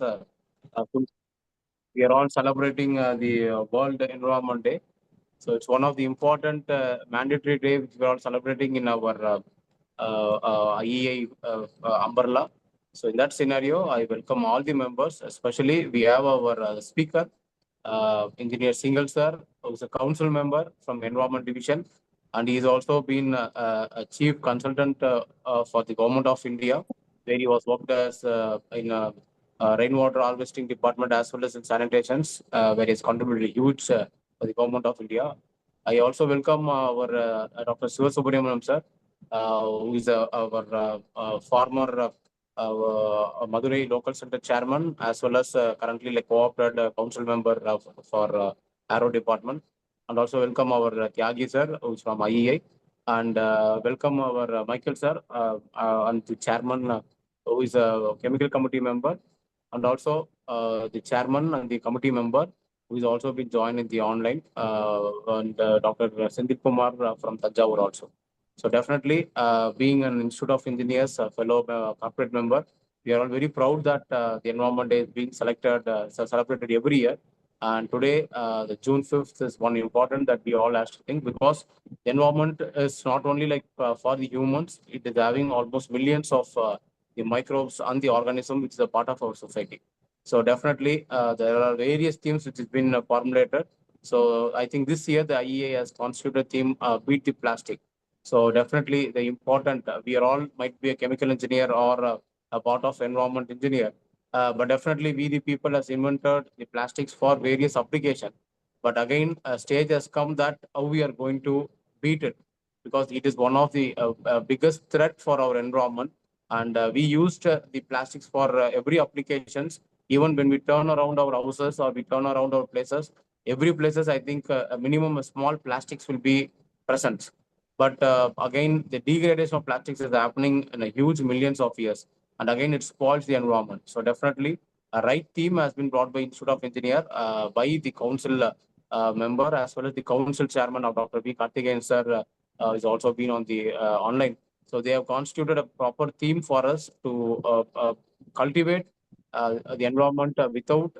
Uh, we are all celebrating the World Environment Day. So it's one of the important mandatory day which we are all celebrating in our IEA umbrella. So in that scenario, I welcome all the members. Especially we have our speaker, Engineer Singhal sir, who is a council member from Environment Division, and he's also been a chief consultant for the Government of India, where he was worked as in rainwater harvesting department as well as in sanitations, where he's contributed huge for the Government of India. I also welcome our Dr. Siva Subramaniam sir, who is our former Madurai local center chairman, as well as currently like co-opted council member for Aero department. And also welcome our Tyagi sir, who is from IEA. And welcome our Michael sir, and the chairman, who is a chemical committee member. And also the chairman and the committee member, who is also been joined in the online, and Dr. Sindip Kumar from Tanjavur also. So definitely, being an Institute of Engineers, a fellow corporate member, we are all very proud that the Environment Day is being celebrated every year. And today, the June 5th is one important that we all have to think, because the environment is not only like for the humans, it is having almost millions of the microbes and the organism which is a part of our society. So definitely, there are various themes which has been formulated. So I think this year the IEA has constituted theme beat the plastic. So definitely the important, we are all might be a chemical engineer or a part of environment engineer, but definitely we the people has invented the plastics for various application. But again, a stage has come that how we are going to beat it, because it is one of the biggest threat for our environment. And we used the plastics for every applications, even when we turn around our houses or we turn around our places, every places, I think a minimum small plastics will be present. But again, the degradation of plastics is happening in a huge millions of years. And again, it spoils the environment. So definitely, a right team has been brought by Institute of Engineer by the council member, as well as the council chairman of Dr. B. Karthikeyan sir is also been on the online. So they have constituted a proper theme for us to cultivate the environment without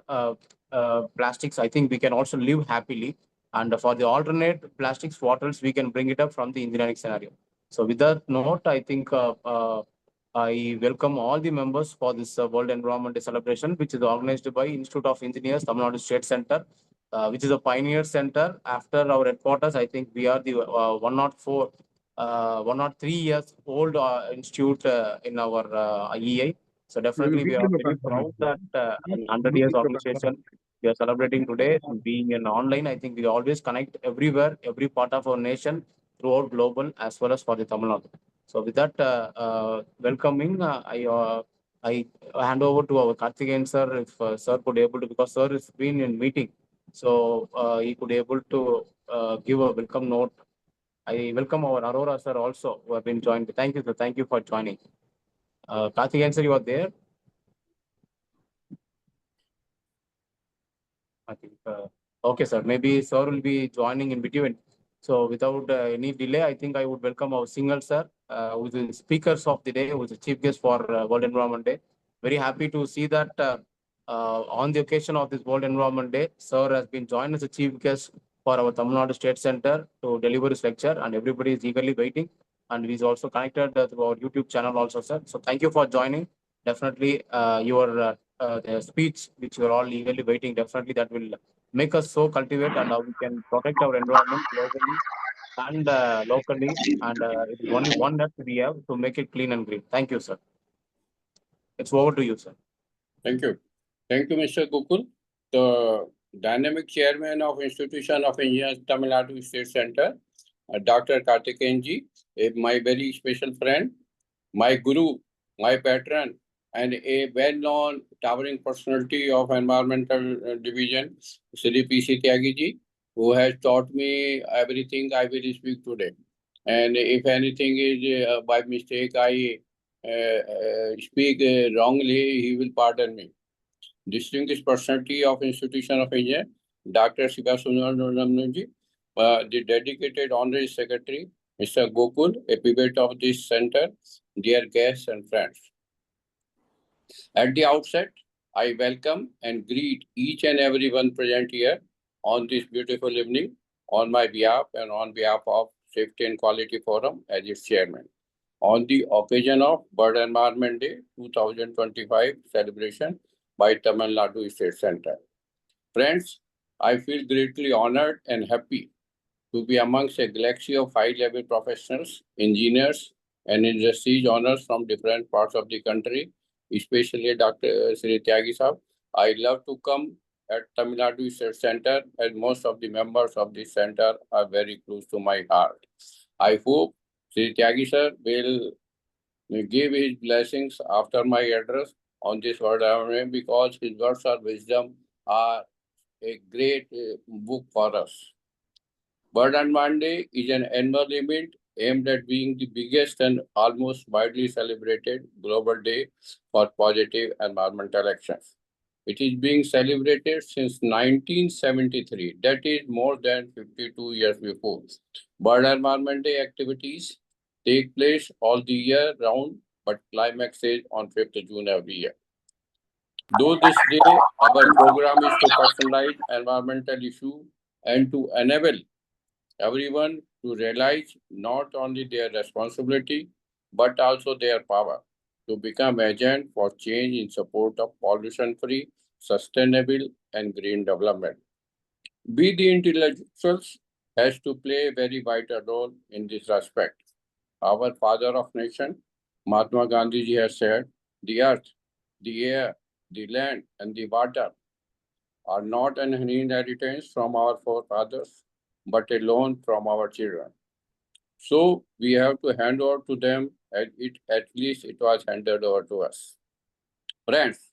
plastics. I think we can also live happily. And for the alternate plastics bottles, we can bring it up from the engineering scenario. So with that note, I think I welcome all the members for this World Environment Day celebration, which is organized by Institute of Engineers, Tamil Nadu State Center, which is a pioneer center. After our headquarters, I think we are the 104, 103 years old institute in our IEA. So definitely we are very proud that 100 years organization we are celebrating today. And being an online, I think we always connect everywhere, every part of our nation throughout global as well as for the Tamil Nadu. So with that welcoming, I hand over to our Karthikeyan sir, if sir could able to, because sir has been in meeting, so he could able to give a welcome note. I welcome our Aurora sir also, who have been joined. Thank you, sir. Thank you for joining. Karthikeyan sir, you are there? I think, okay, sir. Maybe sir will be joining in between. So without any delay, I think I would welcome our Singhal sir, who is the speakers of the day, who is the chief guest for World Environment Day. Very happy to see that on the occasion of this World Environment Day, sir has been joined as a chief guest for our Tamil Nadu State Center to deliver his lecture, and everybody is eagerly waiting. And he's also connected through our YouTube channel also, sir. So thank you for joining. Definitely, your the speech which you're all eagerly waiting, definitely that will make us so cultivate and how we can protect our environment globally and locally. And it is only one that we have to make it clean and green. Thank you, sir. It's over to you, sir. Thank you. Thank you, Mr. Gokul. The dynamic chairman of Institution of Engineers, Tamil Nadu State Center, Dr. Karthikeyan ji, my very special friend, my guru, my patron, and a well-known towering personality of environmental division, Sri P.C. Tyagi ji, who has taught me everything I will speak today. And if anything is by mistake I speak wrongly, he will pardon me. Distinguished personality of Institution of Engineers, Dr. Siva Subramaniam, the dedicated honorary secretary, Mr. Gokul, a pivot of this center, dear guests and friends. At the outset, I welcome and greet each and everyone present here on this beautiful evening on my behalf and on behalf of Safety and Quality Forum as its chairman. On the occasion of Bird Environment Day 2025 celebration by Tamil Nadu State Center. Friends, I feel greatly honored and happy to be amongst a galaxy of high-level professionals, engineers, and industry owners from different parts of the country, especially Dr. Sri Tyagi Saab. I love to come at Tamil Nadu Research Center, and most of the members of this center are very close to my heart. I hope Sri Tyagi sir will give his blessings after my address on this word because his words of wisdom are a great book for us. Bird and Monday is an annual event aimed at being the biggest and almost widely celebrated global day for positive environmental actions. It is being celebrated since 1973, that is more than 52 years before. Bird Environment Day activities take place all the year round, but climax is on 5th June every year. Though this day, our program is to personalize environmental issue and to enable everyone to realize not only their responsibility, but also their power to become agent for change in support of pollution-free, sustainable, and green development. We, the intellectuals, has to play a very vital role in this respect. Our father of nation, Mahatma Gandhi ji has said, the earth, the air, the land, and the water are not an inheritance from our forefathers, but a loan from our children. So we have to hand over to them, and at least it was handed over to us. Friends,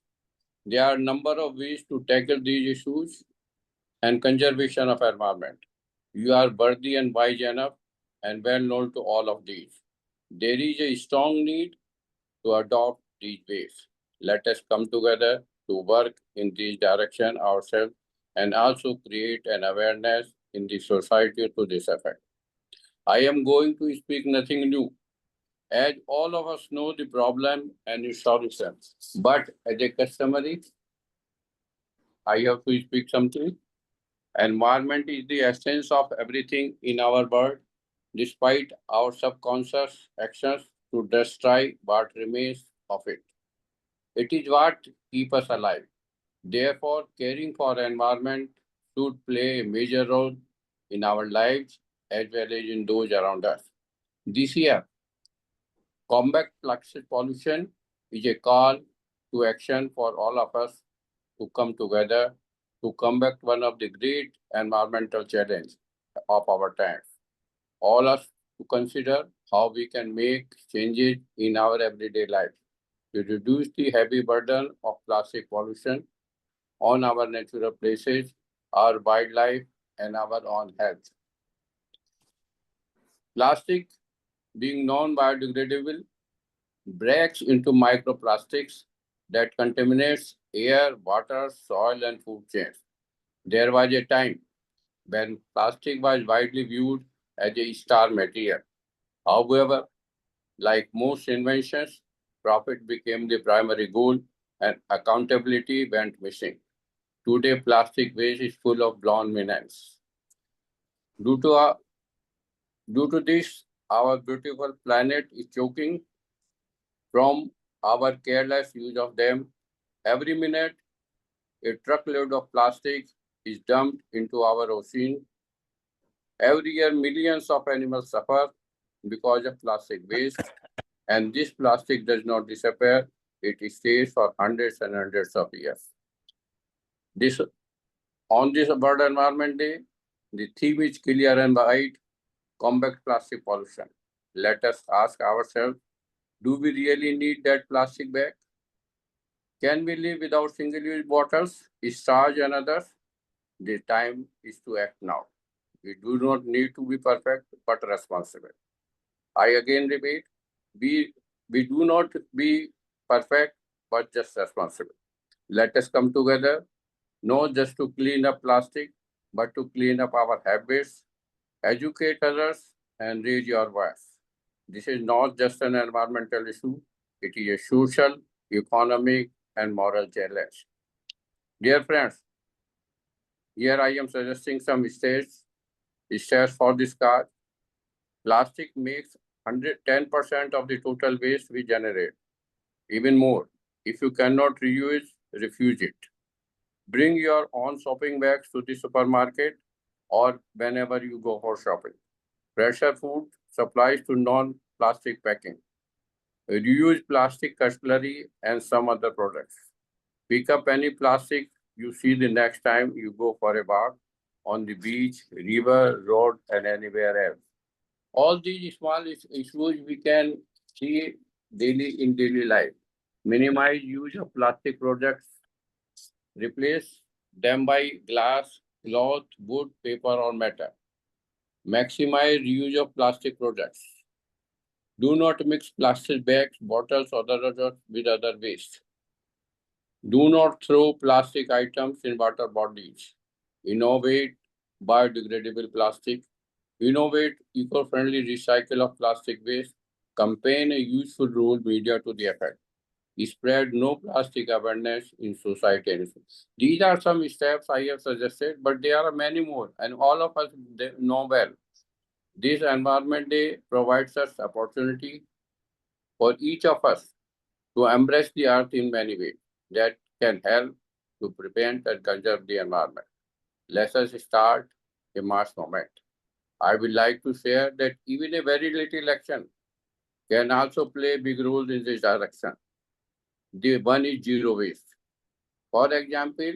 there are a number of ways to tackle these issues and conservation of environment. You are worthy and wise enough and well known to all of these. There is a strong need to adopt these ways. Let us come together to work in this direction ourselves and also create an awareness in the society to this effect. I am going to speak nothing new, as all of us know the problem and its solution. But as a customary, I have to speak something. Environment is the essence of everything in our world. Despite our subconscious actions to destroy what remains of it. It is what keeps us alive. Therefore, caring for environment should play a major role in our lives as well as in those around us. This year, combat plastic pollution is a call to action for all of us to come together to combat one of the great environmental challenges of our time. All us to consider how we can make changes in our everyday life to reduce the heavy burden of plastic pollution on our natural places, our wildlife, and our own health. Plastic, being non-biodegradable, breaks into microplastics that contaminates air, water, soil, and food chains. There was a time when plastic was widely viewed as a star material. However, like most inventions, profit became the primary goal and accountability went missing. Today, plastic waste is full of blonde menace. Due to this, our beautiful planet is choking from our careless use of them. Every minute, a truckload of plastic is dumped into our ocean. Every year, millions of animals suffer because of plastic waste, and this plastic does not disappear. It stays for hundreds and hundreds of years. On this World Environment Day, the theme is clear and bright: combat plastic pollution. Let us ask ourselves, do we really need that plastic bag? Can we live without single-use bottles, straws, and others? The time is to act now. We do not need to be perfect, but responsible. I again repeat, we do not be perfect, but just responsible. Let us come together, not just to clean up plastic, but to clean up our habits, educate others, and raise your voice. This is not just an environmental issue, it is a social, economic, and moral challenge. Dear friends, here I am suggesting some steps for this card. Plastic makes 110% of the total waste we generate. Even more, if you cannot reuse, refuse it. Bring your own shopping bags to the supermarket or whenever you go for shopping. Pressure food supplies to non-plastic packing. Reuse plastic cutlery and some other products. Pick up any plastic you see the next time you go for a walk on the beach, river, road, and anywhere else. All these small issues we can see daily in daily life. Minimize use of plastic products. Replace them by glass, cloth, wood, paper, or metal. Maximize use of plastic products. Do not mix plastic bags, bottles, or others with other waste. Do not throw plastic items in water bodies. Innovate biodegradable plastic. Innovate eco-friendly recycle of plastic waste. Campaign a useful rule media to the effect. Spread no plastic awareness in society. These are some steps I have suggested, but there are many more, and all of us know well. This Environment Day provides us opportunity for each of us to embrace the earth in many ways that can help to prevent and conserve the environment. Let us start a mass movement. I would like to share that even a very little action can also play a big role in this direction. The one is zero waste. For example,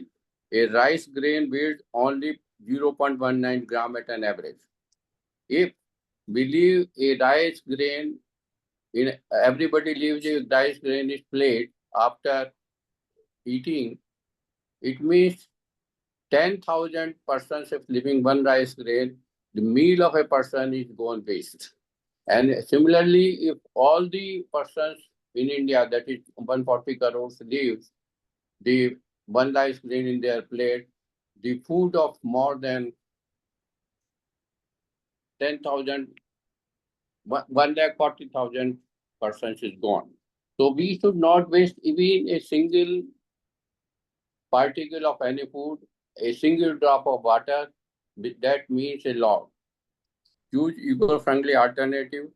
a rice grain weighs only 0.19 gram at an average. If we leave a rice grain everybody leaves a rice grain is plate after eating, it means 10,000 persons if living one rice grain, the meal of a person is gone waste. And similarly, if all the persons in India, that is 140 crores lives, the one rice grain in their plate, the food of more than 10,000, 140,000 persons is gone. So we should not waste even a single particle of any food, a single drop of water. That means a lot. Choose eco-friendly alternative,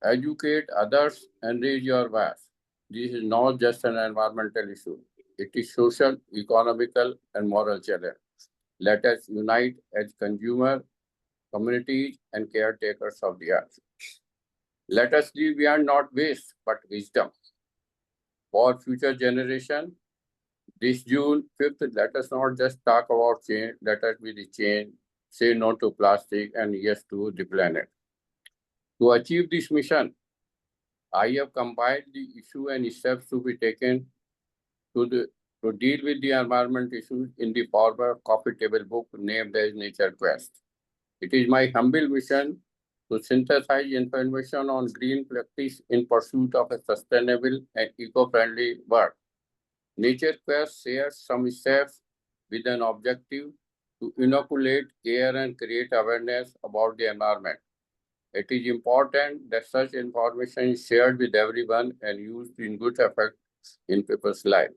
educate others, and raise your voice. This is not just an environmental issue. It is social, economical, and moral challenge. Let us unite as consumers, communities, and caretakers of the earth. Let us live beyond not waste, but wisdom. For future generation, this June 5th, let us not just talk about change, let us be the change, say no to plastic and yes to the planet. To achieve this mission, I have compiled the issue and steps to be taken to deal with the environment issues in the former coffee table book named as Nature Quest. It is my humble mission to synthesize information on green practice in pursuit of a sustainable and eco-friendly world. Nature Quest shares some steps with an objective to inoculate care and create awareness about the environment. It is important that such information is shared with everyone and used in good effect in people's life.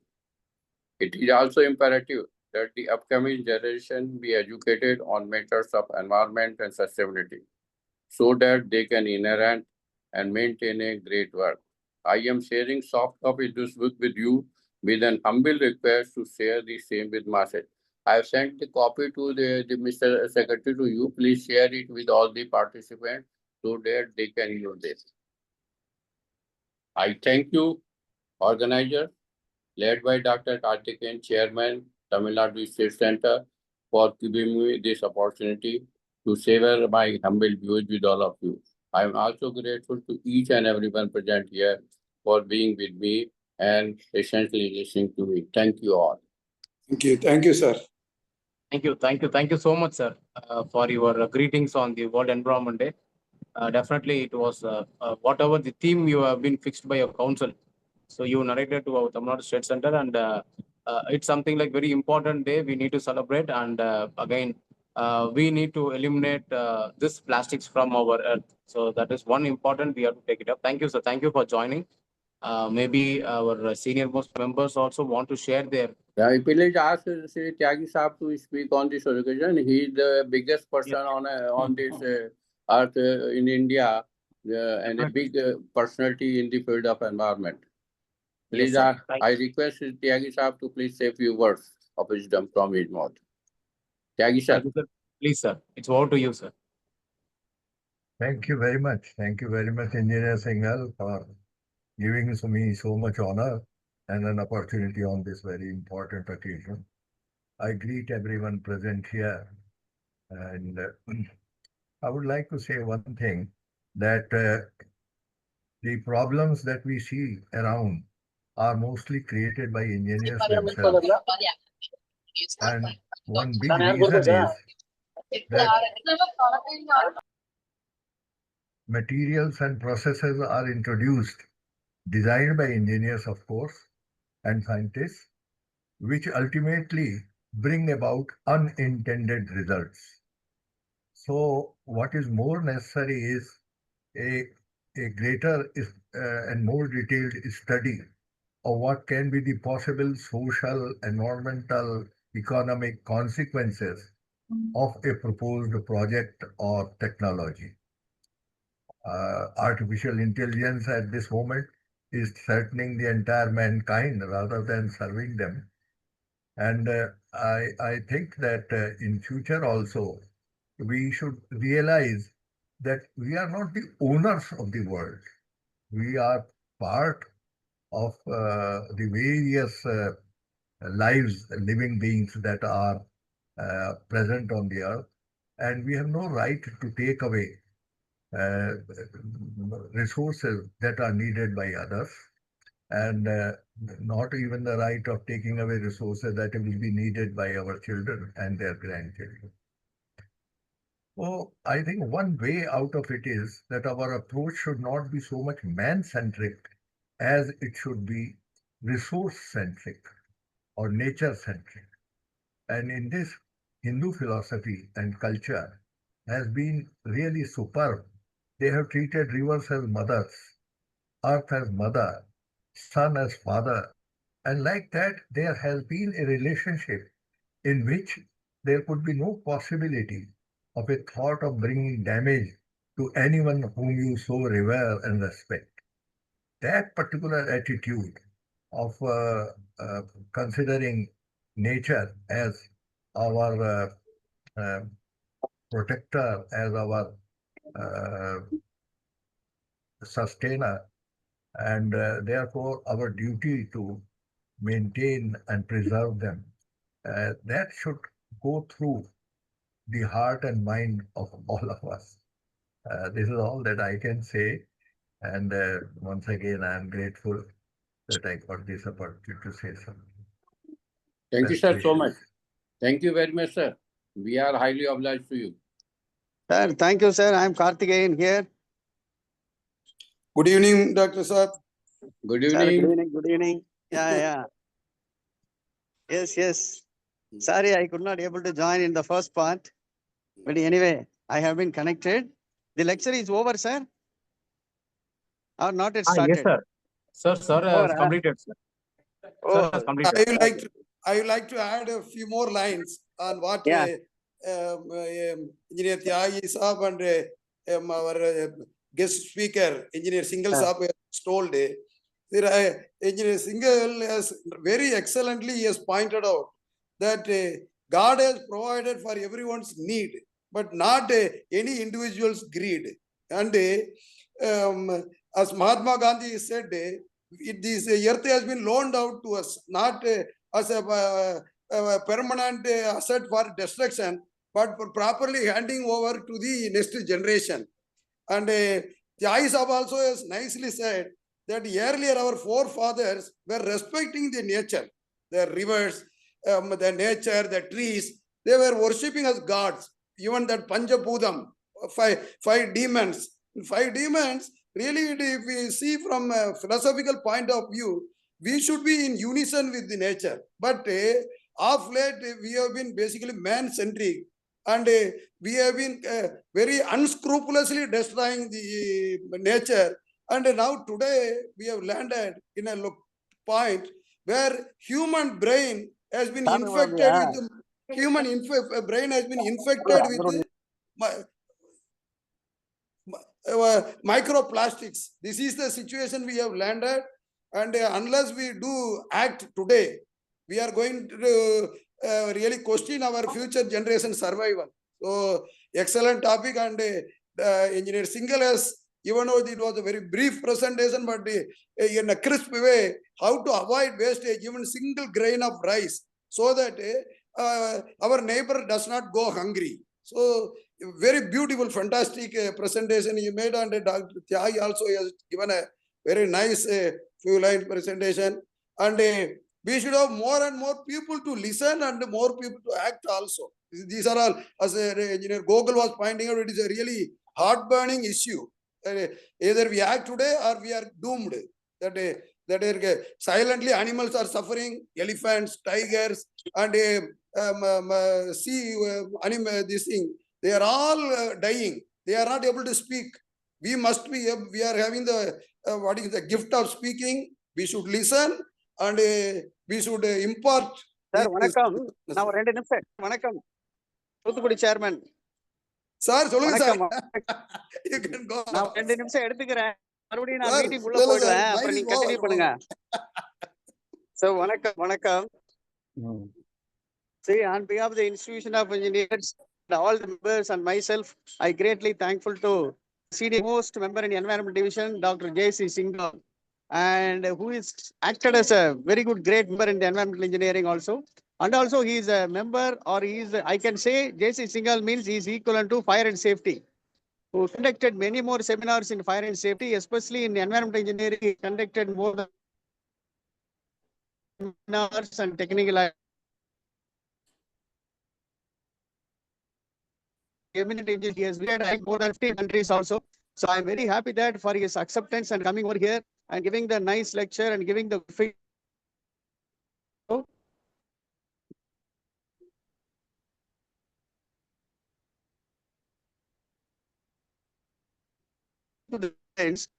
It is also imperative that the upcoming generation be educated on matters of environment and sustainability so that they can inherit and maintain a great work. I am sharing soft copy of this book with you with an humble request to share the same with masses. I have sent the copy to the Mr. Secretary to you. Please share it with all the participants so that they can use this. I thank you, organizer, led by Dr. Karthikeyan, Chairman, Tamil Nadu State Center, for giving me this opportunity to share my humble views with all of you. I am also grateful to each and everyone present here for being with me and patiently listening to me. Thank you all. Thank you. Thank you, sir. Thank you so much, sir, for your greetings on the World Environment Day. Definitely, it was whatever the theme you have been fixed by your council. So you narrated to our Tamil Nadu State Center, and it's something like very important day we need to celebrate. And again, we need to eliminate this plastics from our earth. So that is one important we have to take it up. Thank you, sir. Thank you for joining. Maybe our senior most members also want to share their Yeah, I please ask Sri Tyagi Saab to speak on this occasion. He is the biggest person on this earth in India and a big personality in the field of environment. Please, sir. I request Sri Tyagi Saab to please say a few words of wisdom from his mouth. Tyagi sir. Thank you, sir. Please, sir. It's over to you, sir. Thank you very much. Thank you very much, Engineer Singhal, for giving me so much honor and an opportunity on this very important occasion. I greet everyone present here, and I would like to say one thing, that the problems that we see around are mostly created by engineers themselves. And one big reason is that materials and processes are introduced, designed by engineers, of course, and scientists, which ultimately bring about unintended results. So what is more necessary is a greater and more detailed study of what can be the possible social, environmental, economic consequences of a proposed project or technology. Artificial intelligence at this moment is threatening the entire mankind rather than serving them. And I think that in future also, we should realize that we are not the owners of the world. We are part of the various lives, living beings that are present on the earth. And we have no right to take away resources that are needed by others, and not even the right of taking away resources that will be needed by our children and their grandchildren. So I think one way out of it is that our approach should not be so much man-centric as it should be resource-centric or nature-centric. And in this, Hindu philosophy and culture has been really superb. They have treated rivers as mothers, earth as mother, son as father, and like that there has been a relationship in which there could be no possibility of a thought of bringing damage to anyone whom you so revere and respect. That particular attitude of considering nature as our protector, as our sustainer, and therefore our duty to maintain and preserve them, that should go through the heart and mind of all of us. This is all that I can say. And once again, I am grateful that I got this opportunity to say something. Thank you, sir, so much. Thank you very much, sir. We are highly obliged to you. Sir, thank you, sir. I am Karthikeyan here. Good evening, Dr. Saab. Good Sir, evening. good evening. Good evening. Yeah. Yes. Sorry, I could not able to join in the first part. But anyway, I have been connected. The lecture is over, sir? Or not yet started? Yes, sir. Sir has completed, sir. Sir has completed. I would like to add a few more lines on what Engineer Tyagi Saab and our guest speaker, Engineer Singhal Saab, has told. Engineer Singhal has very excellently has pointed out that God has provided for everyone's need, but not any individual's greed. And as Mahatma Gandhi said, this earth has been loaned out to us, not as a permanent asset for destruction, but for properly handing over to the next generation. And Tyagi Saab also has nicely said that earlier our forefathers were respecting the nature, the rivers, the nature, the trees. They were worshipping as gods. Even that Panjabhudam, five demons. Five demons, really, if we see from a philosophical point of view, we should be in unison with the nature. But of late, we have been basically man-centric, and we have been very unscrupulously destroying the nature. And now today, we have landed in a point where human brain has been Sabe infected Babuya. with brain has been infected with microplastics. This is the situation we have landed, and unless we do act today, we are going to really question our future generation survival. So excellent topic, and Engineer Singhal has, even though it was a very brief presentation, but in a crisp way, how to avoid wastage, even single grain of rice, so that our neighbor does not go hungry. So very beautiful, fantastic presentation you made, and Dr. Tyagi also has given a very nice few line presentation. And we should have more and more people to listen and more people to act also. These are all, as Engineer Gokul was pointing out, it is a really heart-burning issue. Either we act today or we are doomed. That silently animals are suffering, elephants, tigers, and this thing. They are all dying. They are not able to speak. We are having the what is the gift of speaking. We should listen, and we should impart. Sir, வணக்கம். நான் ஒரு 2 நிமிஷம். வணக்கம். Thoothukudi chairman. Sir சொல்லுங்க sir. வணக்கம். You can go. நான் 2 நிமிஷம் எடுத்துக்கிறேன். மறுபடியும் நான் Sir, மீட்டிங் உள்ள இல்ல, போயிடுவேன். sir, அப்புறம் mine நீங்க is கண்டினியூ over. பண்ணுங்க. So வணக்கம். See, on behalf of the Institution of Engineers, all the members and myself, I greatly thankful to senior most member in Environment Division, Dr. J.C. Singhal, and who is acted as a very good great member in the environmental engineering also. And also he is a member, or he is, I can say J.C. Singhal means he is equivalent to fire and safety, who conducted many more seminars in fire and safety, especially in environmental engineering. He conducted more than seminars and technical eminent engineer. He has visited more than 50 countries also. So I'm very happy that for his acceptance and coming over here and giving the nice lecture and giving the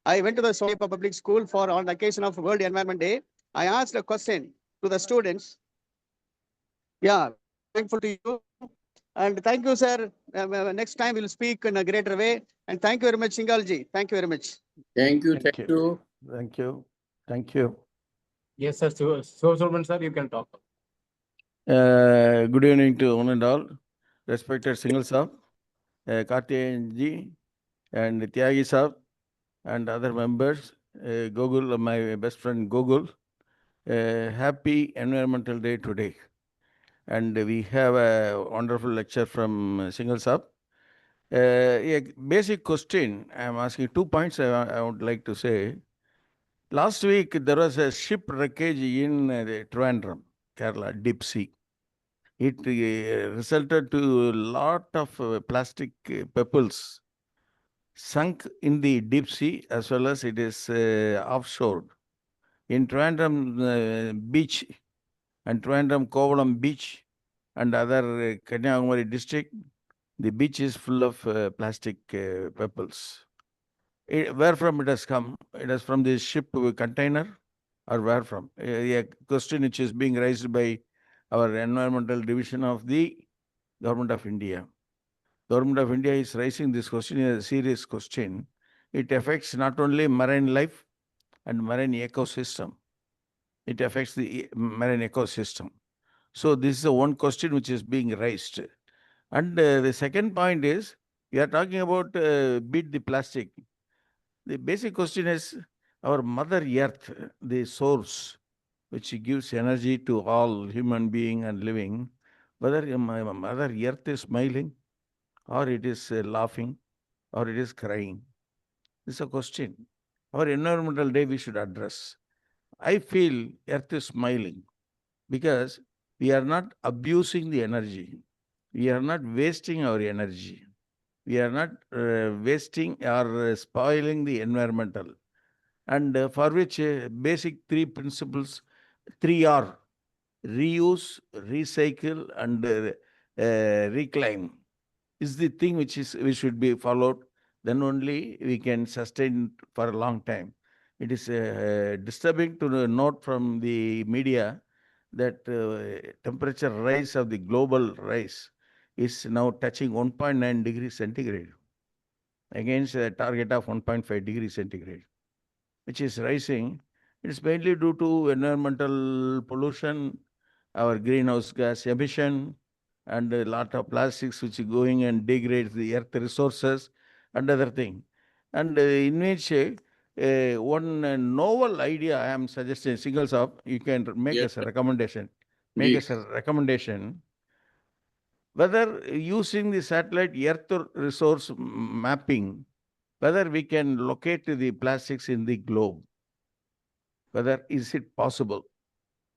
I went to the Sonepa Public School for on the occasion of World Environment Day. I asked a question to the students. Yeah, thankful to you. And thank you, sir. Next time we'll speak in a greater way. And thank you very much, Singhalji. Thank you very much. Thank you. Thank Thank you. you. Thank you. Thank you. Yes, sir. So, Solomon, sir, you can talk. Good evening to one and all. Respected Singhal Saab, Kartikeyan ji, and Tyagi Saab, and other members, Gogul, my best friend Gogul. Happy Environmental Day today. And we have a wonderful lecture from Singhal Saab. A basic question, I am asking 2 points I would like to say. Last week, there was a ship wreckage in Trivandrum, Kerala, deep sea. It resulted to a lot of plastic pebbles sunk in the deep sea, as well as it is offshore. In Trivandrum beach and Trivandrum Kovalam beach and other Kanyakumari district, the beach is full of plastic pebbles. Where from it has come? It is from the ship container, or where from? A question which is being raised by our environmental division of the Government of India. Government of India is raising this question as a serious question. It affects not only marine life and marine ecosystem. It affects the marine ecosystem. So this is the one question which is being raised. And the second point is, we are talking about beat the plastic. The basic question is our Mother Earth, the source which gives energy to all human being and living, whether Mother Earth is smiling or it is laughing or it is crying. This is a question. Our environmental day we should address. I feel Earth is smiling because we are not abusing the energy. We are not wasting our energy. We are not wasting or spoiling the environmental. And for which basic 3 principles, 3R, reuse, recycle, and reclaim is the thing which should be followed. Then only we can sustain for a long time. It is disturbing to note from the media that temperature rise of the global rise is now touching 1.9 degrees centigrade against a target of 1.5 degrees centigrade, which is rising. It's mainly due to environmental pollution, our greenhouse gas emission, and a lot of plastics which is going and degrades the earth resources and other thing. And in which one novel idea I am suggesting, Singhal Saab, you can make Yes, us a recommendation. Make Ji. us a recommendation whether using the satellite earth resource mapping, whether we can locate the plastics in the globe, whether is it possible.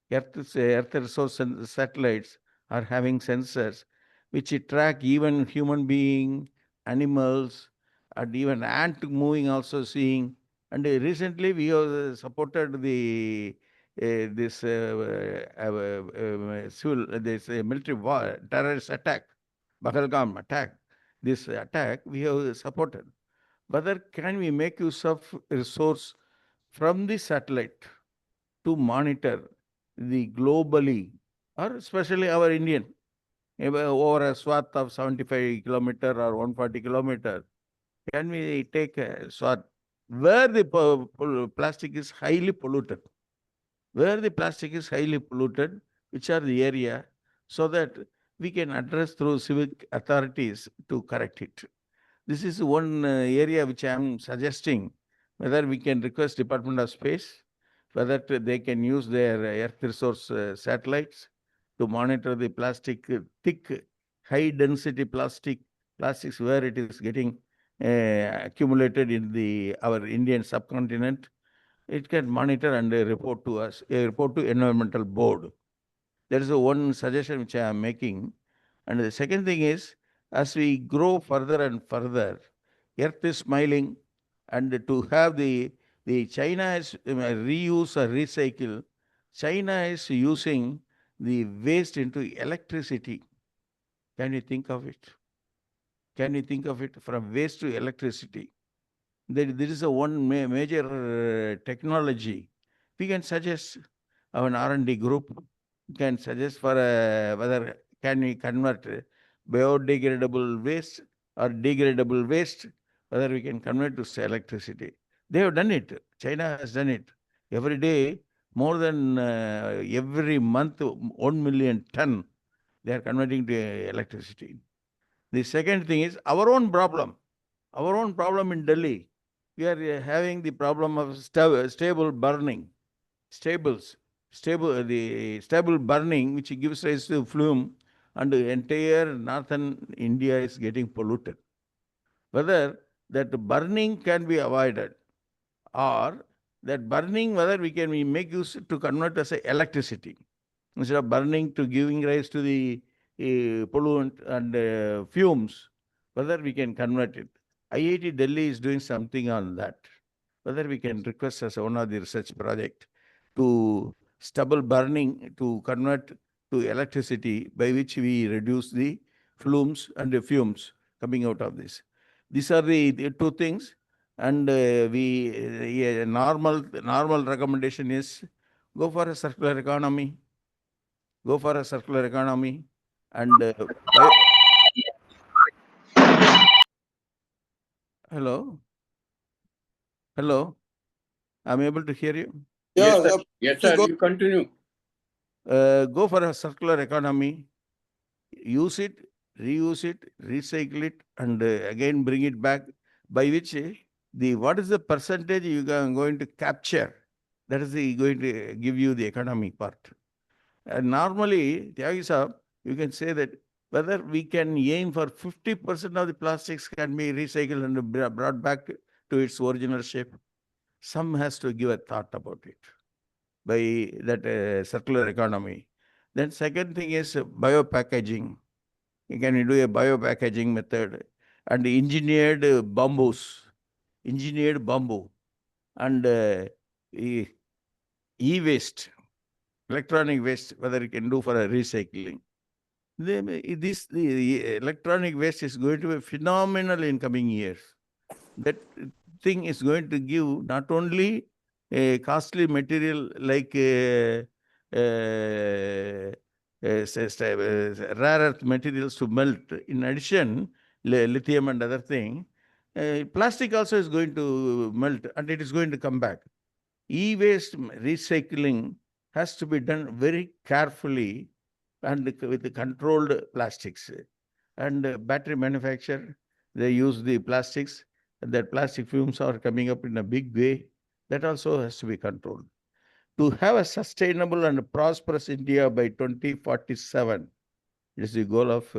Earth resource satellites are having sensors which track even human being, animals, and even ant moving also seeing. And recently we have supported the this civil this military war terrorist attack, Bahalgam attack. This attack we have supported. Whether can we make use of resource from the satellite to monitor the globally, or especially our Indian, over a swath of 75 kilometer or 140 kilometer, can we take a swath where the plastic is highly polluted? Where the plastic is highly polluted, which are the area, so that we can address through civic authorities to correct it. This is one area which I am suggesting, whether we can request Department of Space, whether they can use their earth resource satellites to monitor the plastic, thick, high density plastics where it is getting accumulated in our Indian subcontinent. It can monitor and report to us, report to Environmental Board. That is the one suggestion which I am making. And the second thing is, as we grow further and further, Earth is smiling, and to have the China is reuse or recycle. China is using the waste into electricity. Can you think of it? Can you think of it from waste to electricity? There is a one major technology. We can suggest our R&D group can suggest for whether can we convert biodegradable waste or degradable waste, whether we can convert to electricity. They have done it. China has done it. Every day, more than every month, 1 million ton, they are converting to electricity. The second thing is our own problem. Our own problem in Delhi. We are having the problem of stable burning. The stable burning, which gives rise to flume, and the entire northern India is getting polluted. Whether that burning can be avoided, or that burning, whether we can make use to convert as electricity, instead of burning to giving rise to the pollutant and fumes, whether we can convert it. IIT Delhi is doing something on that. Whether we can request as one of the research project to stubble burning to convert to electricity, by which we reduce the flumes and the fumes coming out of this. These are the two things. And normal recommendation is go for a circular economy. Go for a circular economy and Hello? Hello? I'm able to hear you. Yes, Yeah, sir. Yes, sir. go- You continue. Go for a circular economy. Use it, reuse it, recycle it, and again bring it back. By which what is the percentage you are going to capture? That is going to give you the economy part. Normally, Tyagi Saab, you can say that whether we can aim for 50% of the plastics can be recycled and brought back to its original shape. Some has to give a thought about it by that circular economy. Then second thing is biopackaging. Can we do a biopackaging method and engineered bamboos, engineered bamboo, and e-waste, electronic waste, whether you can do for a recycling. The electronic waste is going to be phenomenal in coming years. That thing is going to give not only a costly material like rare earth materials to melt. In addition, lithium and other thing, plastic also is going to melt and it is going to come back. E-waste recycling has to be done very carefully and with the controlled plastics. And battery manufacturer, they use the plastics, and that plastic fumes are coming up in a big way. That also has to be controlled. To have a sustainable and prosperous India by 2047 is the goal of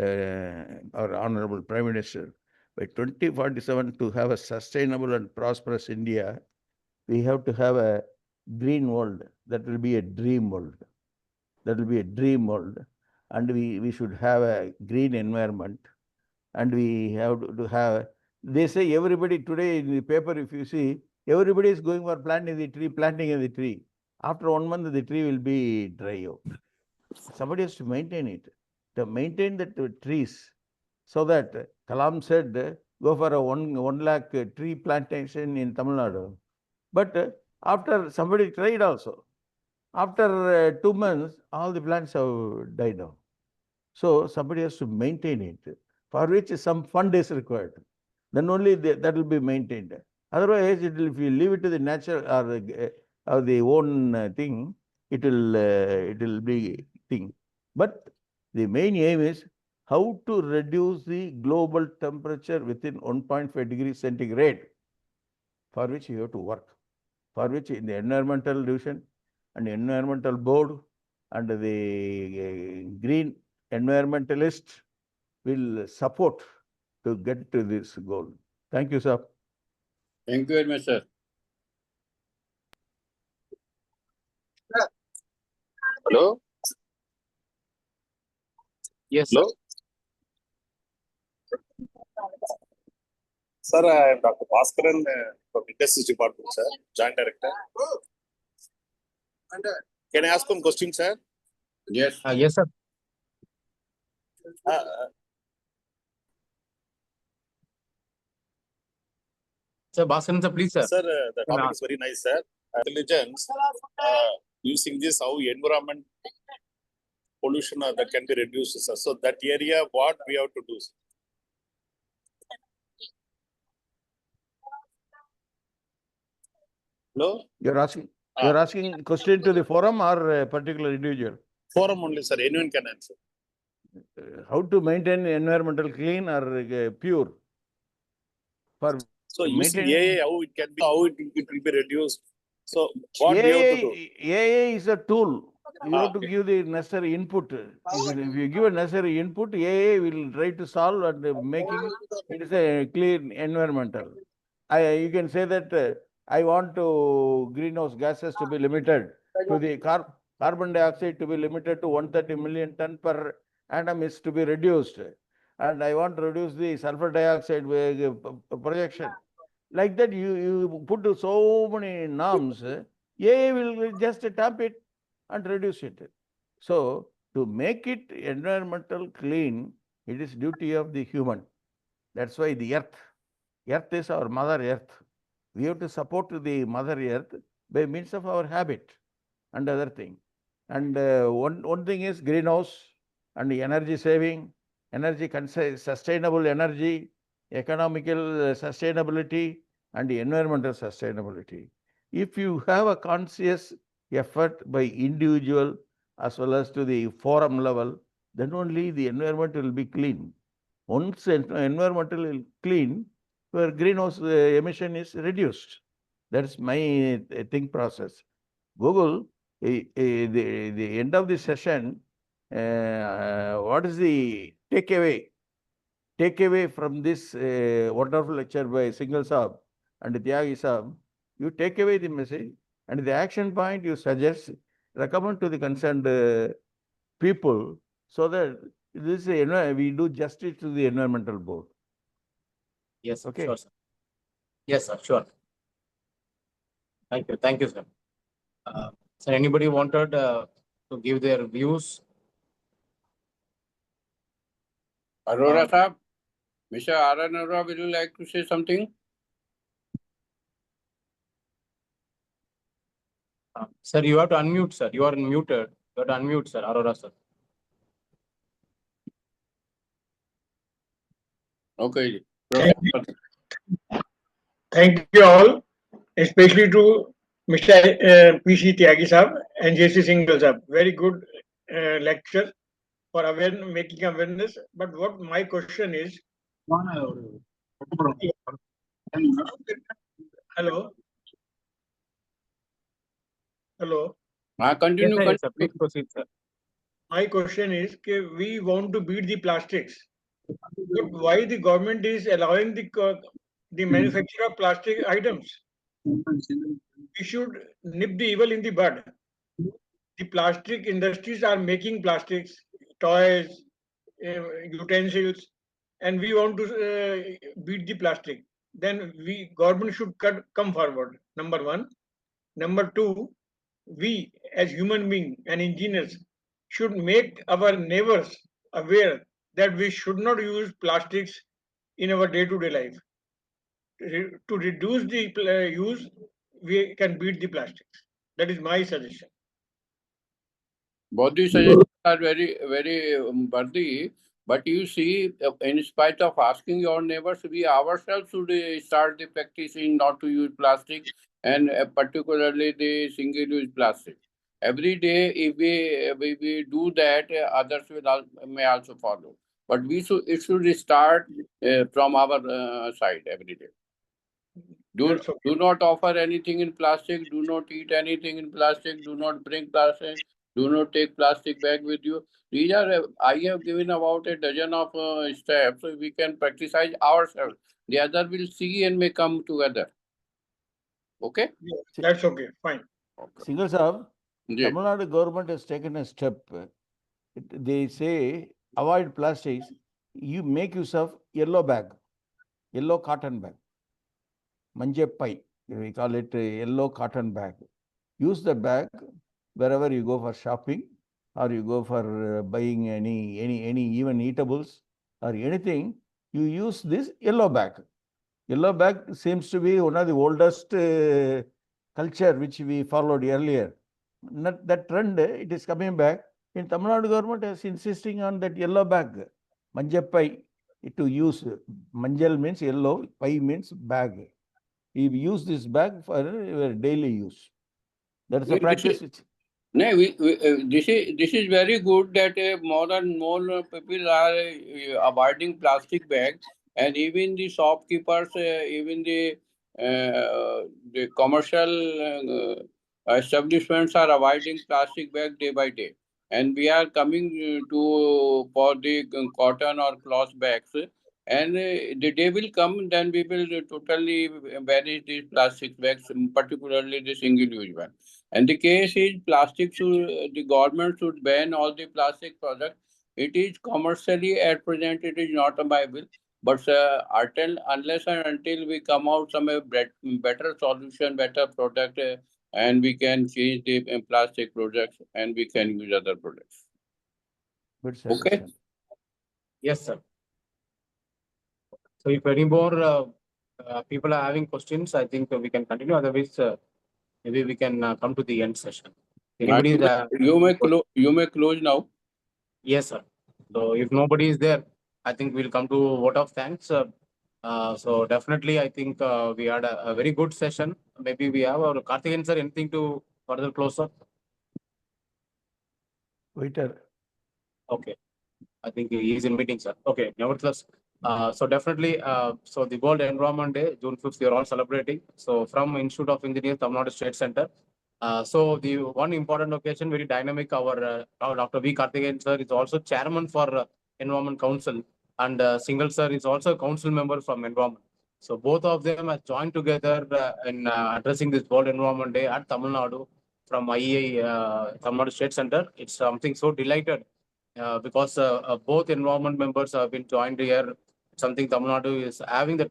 our Honorable Prime Minister. By 2047, to have a sustainable and prosperous India, we have to have a green world. That will be a dream world. That will be a dream world. And we should have a green environment. And we have to have, they say everybody today in the paper, if you see, everybody is going for planting the tree. After 1 month, the tree will be dry out. Somebody has to maintain it. To maintain the trees, so that Kalam said, go for a 1 lakh tree plantation in Tamil Nadu. But after somebody tried also, after 2 months, all the plants have died down. So somebody has to maintain it, for which some fund is required. Then only that will be maintained. Otherwise, if you leave it to the natural or the own thing, it will be thing. But the main aim is how to reduce the global temperature within 1.5 degrees centigrade, for which you have to work. For which in the environmental division and the environmental board and the green environmentalist will support to get to this goal. Thank you, sir. Thank you very much, sir. Hello? Yes, Hello? Sir, I am Dr. Bhaskaran from Industries Department, sir, Joint Director. Can I ask one question, sir? Yes. yes, sir. Sir, Bhaskaran, sir, please, sir. Sir, the topic is very nice, sir. Intelligence, using this, how environment pollution that can be reduced, sir. So that area, what we have to do, sir? Hello? You're asking question to the forum or a particular individual? Forum only, sir. Anyone can answer. How to maintain environmental clean or pure? For So using AI, how it can be, how it will be reduced. So what AI, we have to do? AI is a tool. You have to Okay. give the necessary input. If you give a necessary input, AI will try to solve and making it is a clean environmental. You can say that I want to greenhouse gases to be limited to the carbon dioxide to be limited to 130 million ton per annum is to be reduced. And I want to reduce the sulfur dioxide projection. Like that, you put so many norms, AI will just tap it and reduce it. So, to make it environmental clean, it is duty of the human. That's why the earth is our mother earth. We have to support the mother earth by means of our habit and other thing. And one thing is greenhouse and energy saving, sustainable energy, economical sustainability, and environmental sustainability. If you have a conscious effort by individual as well as to the forum level, then only the environment will be clean. Once environmental is clean, your greenhouse emission is reduced. That's my think process. Google, the end of the session, what is the takeaway? Takeaway from this wonderful lecture by Singhal Saab and Tyagi Saab, you take away the message and the action point you suggest, recommend to the concerned people so that this we do justice to the environmental board. Yes, Okay. sure, sir. Yes, sir, sure. Thank you, sir. So anybody wanted to give their views? Arora Saab, Mr. Aran Arora, would you like to say something? Sir, you have to unmute, sir. You are muted. You have to unmute, sir. Arora, sir. Okay. Thank you. Thank you all, especially to Mr. PC Tyagi Sahab and JC Singhal Sahab. Very good lecture for making awareness. But what my question is, hello, hello. Continue. Yes, sir. Please proceed, sir. My question is, we want to beat the plastics, but why the government is allowing the manufacture of plastic items? We should nip the evil in the bud. The plastic industries are making plastics, toys, utensils, and we want to beat the plastic. Then government should come forward. Number one. Number two, we as human beings and engineers should make our neighbors aware that we should not use plastics in our day-to-day life. To reduce the use, we can beat the plastics. That is my suggestion. Both the suggestions are very, very worthy. But you see, in spite of asking your neighbors, we ourselves should start the practicing not to use plastic, and particularly the single-use plastic. Every day, if we do that, others may also follow. But it should start from our side every day. Do not offer anything in plastic. Do not eat anything in plastic. Do not bring plastic. Do not take plastic bag with you. These are, I have given about a dozen of steps, so we can practice ourselves. The other will see and may come together. Okay? Yeah, that's okay, fine. Okay. Singhal Sahab, Yeah. Tamil Nadu government has taken a step. They say avoid plastics. You make use of yellow bag, yellow cotton bag, manje pai. We call it a yellow cotton bag. Use the bag wherever you go for shopping, or you go for buying any even eatables or anything. You use this yellow bag. Yellow bag seems to be one of the oldest culture which we followed earlier. That trend, it is coming back. In Tamil Nadu government is insisting on that yellow bag, manjappai, to use. Manjal means yellow, pai means bag. We use this bag for daily use. That is a practice. No, this is very good that more and more people are avoiding plastic bags, and even the shopkeepers, even the commercial establishments are avoiding plastic bag day by day. And we are coming for the cotton or cloth bags, and the day will come, then we will totally banish these plastic bags, particularly the single-use one. And the case is the government should ban all the plastic products. It is commercially at present, it is not a Bible. But unless and until we come out some better solution, better product, and we can change the plastic products and we can use other products. Good suggestion. Okay? Yes, sir. So if any more people are having questions, I think we can continue. Otherwise, maybe we can come to the end session. Anybody? You may close now. Yes, sir. So if nobody is there, I think we'll come to vote of thanks. So definitely, I think we had a very good session. Maybe we have our Karthikeyan sir, anything to further close up? Waiter. Okay. I think he is in meeting, sir. Okay. Nevertheless, so definitely, so the World Environment Day, June 5th, we are all celebrating. So from Institute of Engineers, Tamil Nadu State Center. So the one important occasion, very dynamic, our Dr. V. Karthikeyan sir is also chairman for Environment Council, and Singhal sir is also a council member from Environment. So both of them have joined together in addressing this World Environment Day at Tamil Nadu from IEI Tamil Nadu State Center. It's something so delighted because both environment members have been joined here. Something Tamil Nadu is having that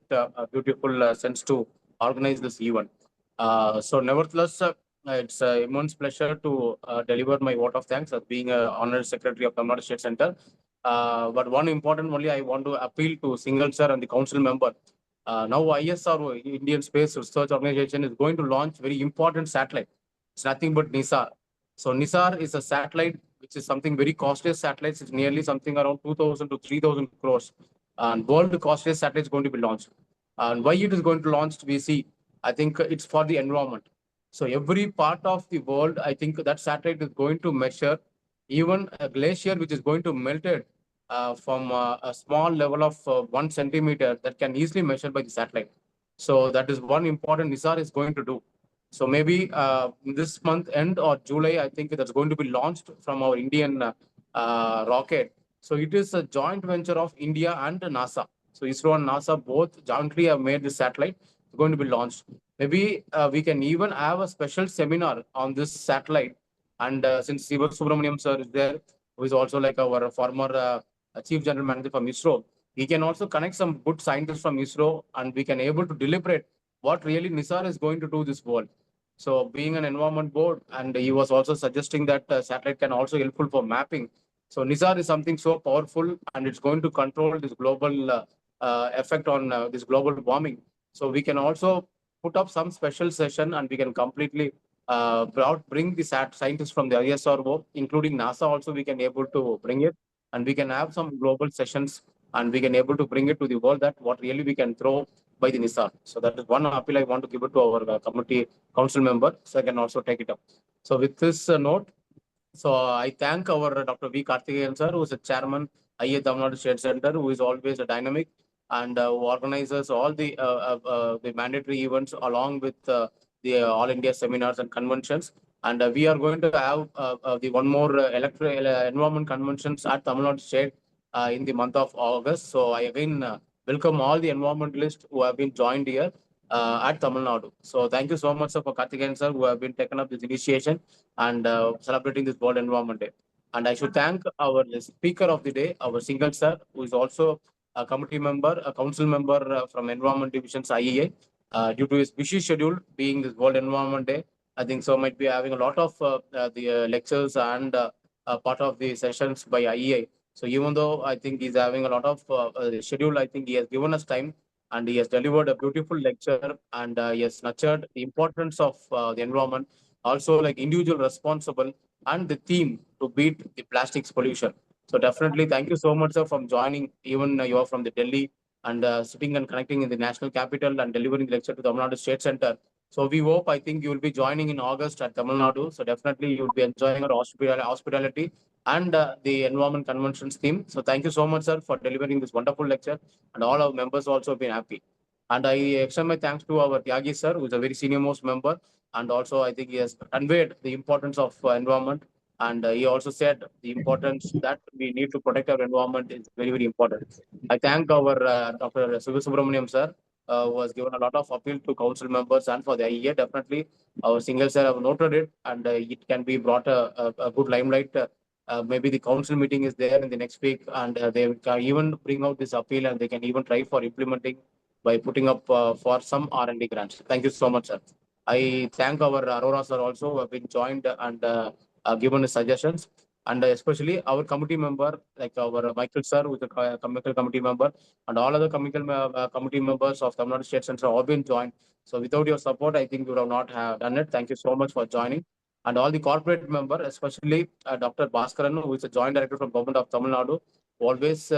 beautiful sense to organize this event. So nevertheless, it's an immense pleasure to deliver my vote of thanks as being an honorary secretary of Tamil Nadu State Center. But one important only I want to appeal to Singhal sir and the council member. Now ISRO, Indian Space Research Organization, is going to launch very important satellite. It's nothing but NISAR. So NISAR is a satellite, which is something very costly satellites. It's nearly something around 2,000 to 3,000 crores. And world costliest satellite is going to be launched. And why it is going to launch, we see, I think it's for the environment. So every part of the world, I think that satellite is going to measure even a glacier, which is going to melt it from a small level of 1 centimeter that can easily measure by the satellite. So that is one important NISAR is going to do. So maybe this month end or July, I think that's going to be launched from our Indian rocket. So it is a joint venture of India and NASA. So ISRO and NASA both jointly have made this satellite. It's going to be launched. Maybe we can even have a special seminar on this satellite. And since Siva Subramaniam sir is there, who is also like our former chief general manager from ISRO, he can also connect some good scientists from ISRO, and we can able to deliberate what really NISAR is going to do this world. So being an environment board, and he was also suggesting that satellite can also helpful for mapping. So NISAR is something so powerful, and it's going to control this global effect on this global warming. So we can also put up some special session, and we can completely bring the scientists from the ISRO, including NASA also, we can able to bring it, and we can have some global sessions, and we can able to bring it to the world that what really we can throw by the NISAR. So that is one appeal I want to give it to our committee council member, so I can also take it up. So with this note, so I thank our Dr. V. Karthikeyan sir, who is a chairman, IA Tamil Nadu State Center, who is always a dynamic and who organizes all the mandatory events along with the All India seminars and conventions. And we are going to have the one more environment conventions at Tamil Nadu State in the month of August. So I again welcome all the environmentalists who have been joined here at Tamil Nadu. So thank you so much, sir, for Karthikeyan sir, who have been taken up this initiation and celebrating this World Environment Day. And I should thank our speaker of the day, our Singhal sir, who is also a committee member, a council member from Environment Division's IEA. Due to his busy schedule, being this World Environment Day, I think so might be having a lot of the lectures and part of the sessions by IEA. So even though I think he's having a lot of schedule, I think he has given us time, and he has delivered a beautiful lecture, and he has nurtured the importance of the environment, also like individual responsible, and the theme to beat the plastics pollution. So definitely thank you so much, sir, for joining. Even you are from the Delhi and sitting and connecting in the national capital and delivering the lecture to Tamil Nadu State Center. So we hope, I think you will be joining in August at Tamil Nadu. So definitely you will be enjoying our hospitality and the environment conventions theme. So thank you so much, sir, for delivering this wonderful lecture, and all our members also have been happy. And I extend my thanks to our Tyagi sir, who is a very senior most member, and also I think he has conveyed the importance of environment. And he also said the importance that we need to protect our environment is very, very important. I thank our Dr. Siva Subramaniam sir, who has given a lot of appeal to council members and for the IEA. Definitely, our Singhal sir have noted it, and it can be brought a good limelight. Maybe the council meeting is there in the next week, and they can even bring out this appeal, and they can even try for implementing by putting up for some R&D grants. Thank you so much, sir. I thank our Aurora sir also, who have been joined and given his suggestions, and especially our committee member, like our Michael sir, who is a chemical committee member, and all other chemical committee members of Tamil Nadu State Center have all been joined. So without your support, I think we would have not have done it. Thank you so much for joining. And all the corporate member, especially Dr. Bhaskaran, who is the joint director from Government of Tamil Nadu, always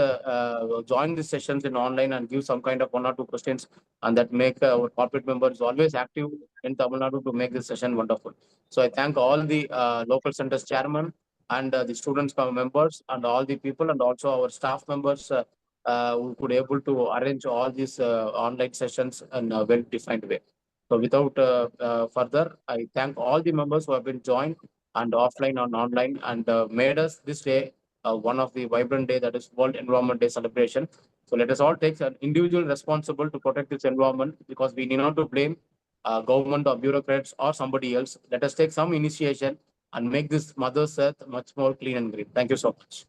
join the sessions in online and give some kind of 1 or 2 questions, and that make our corporate members always active in Tamil Nadu to make this session wonderful. So I thank all the local centers chairman and the students members and all the people, and also our staff members who could able to arrange all these online sessions in a well-defined way. So without further, I thank all the members who have been joined and offline and online, and made us this day one of the vibrant day, that is World Environment Day celebration. So let us all take an individual responsible to protect this environment, because we need not to blame government or bureaucrats or somebody else. Let us take some initiation and make this Mother's Earth much more clean and green. Thank you so much.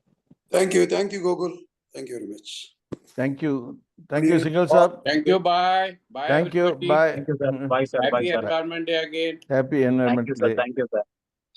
Thank you, Gogul. Thank you very much. Thank you. Thank you, Singhal sir. Thank you. Bye. Bye. Thank you. everybody. Bye. Thank you, sir. Bye, sir. Bye, Happy sir. Environment Day again. Happy Thank Environment you, sir. Day. Thank you, sir.